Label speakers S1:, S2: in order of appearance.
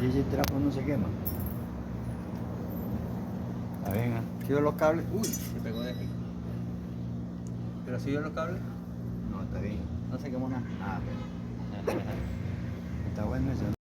S1: Y ese trapo no se quema. Está bien, ¿eh? ¿Sigo los cables?
S2: Uy, se pegó de aquí. ¿Pero siguió los cables?
S1: No, está bien.
S2: No se quemó nada.
S1: Ah, pero. Está bueno eso.